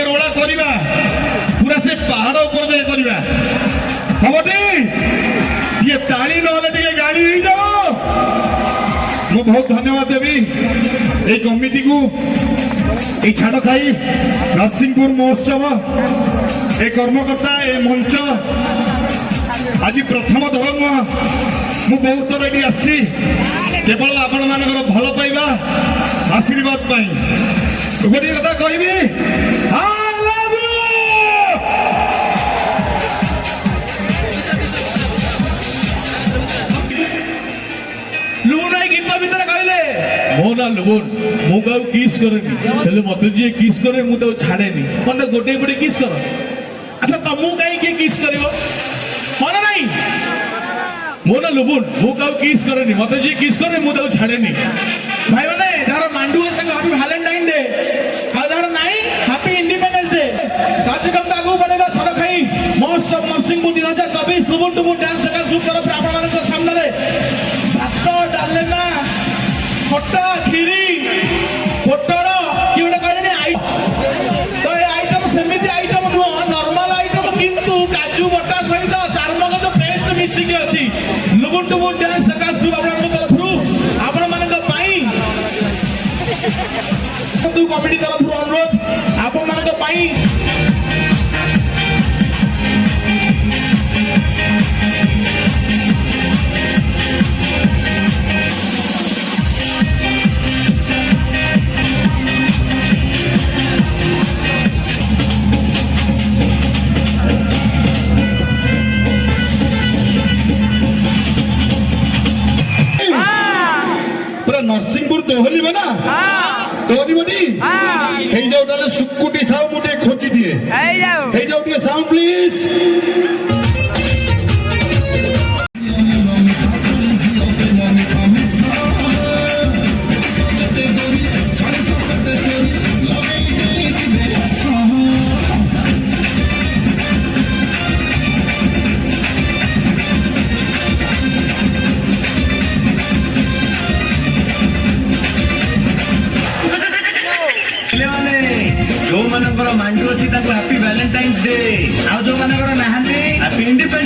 रोड़ा करवा पूरा से पहाड़ ऊपर करवा हम ये ताली ना गाड़ी हो जाओ। मु बहुत धन्यवाद देवी ये कमिटी को ये छाड़ खाई नरसिंहपुर महोत्सव ए कर्मकर्ता ए मंच आज प्रथम थर नुह मु बहुत थर ये आसी केवल आपण मान भल पाइबा आशीर्वाद गोटे कथा कह मो ना लुबन मु का किस करेनी हेले मते जे किस करे मु तो छाड़ेनी मते गोटे पटे किस कर। अच्छा तमु काई के किस करिवो मन नहीं मो ना लुबन मु का किस करेनी मते जे किस करे मु तो छाड़ेनी। भाई माने जारा मांडू के संग हैप्पी वैलेंटाइन डे आ जारा नहीं हैप्पी इंडिपेंडेंस डे कार्यक्रम का आगु बढ़ेगा छड़ खाई महोत्सव नरसिंहपुर 2024 लुबन टुबुन डांस का शुभ तरफ आपण मान के सामने रे भात डालना खट्टा खीरी पोटल कि गोटे कहले आई तो ये आइटम सेमिति आइटम नुह नॉर्मल आइटम किंतु काजू बटा सहित चारमगज पेस्ट मिसिक अछि लुबुन टुबुन डांस सकाश आपन तरफ आपण मानक पाई तू कमिटी तरफ अनुरोध आपण मानक पाई नरसिंहपुर दोहली बना दोहली बनी हे जाओ डाले सुकुटी साउंड मुटे खोजी दिए हे जाओ दिए साउंड प्लीज। जो मानकर मांडू अच्छी हैप्पी वैलेंटाइन्स डे आ जो मानकर नहांती हैप्पी इंडिपेंडेंस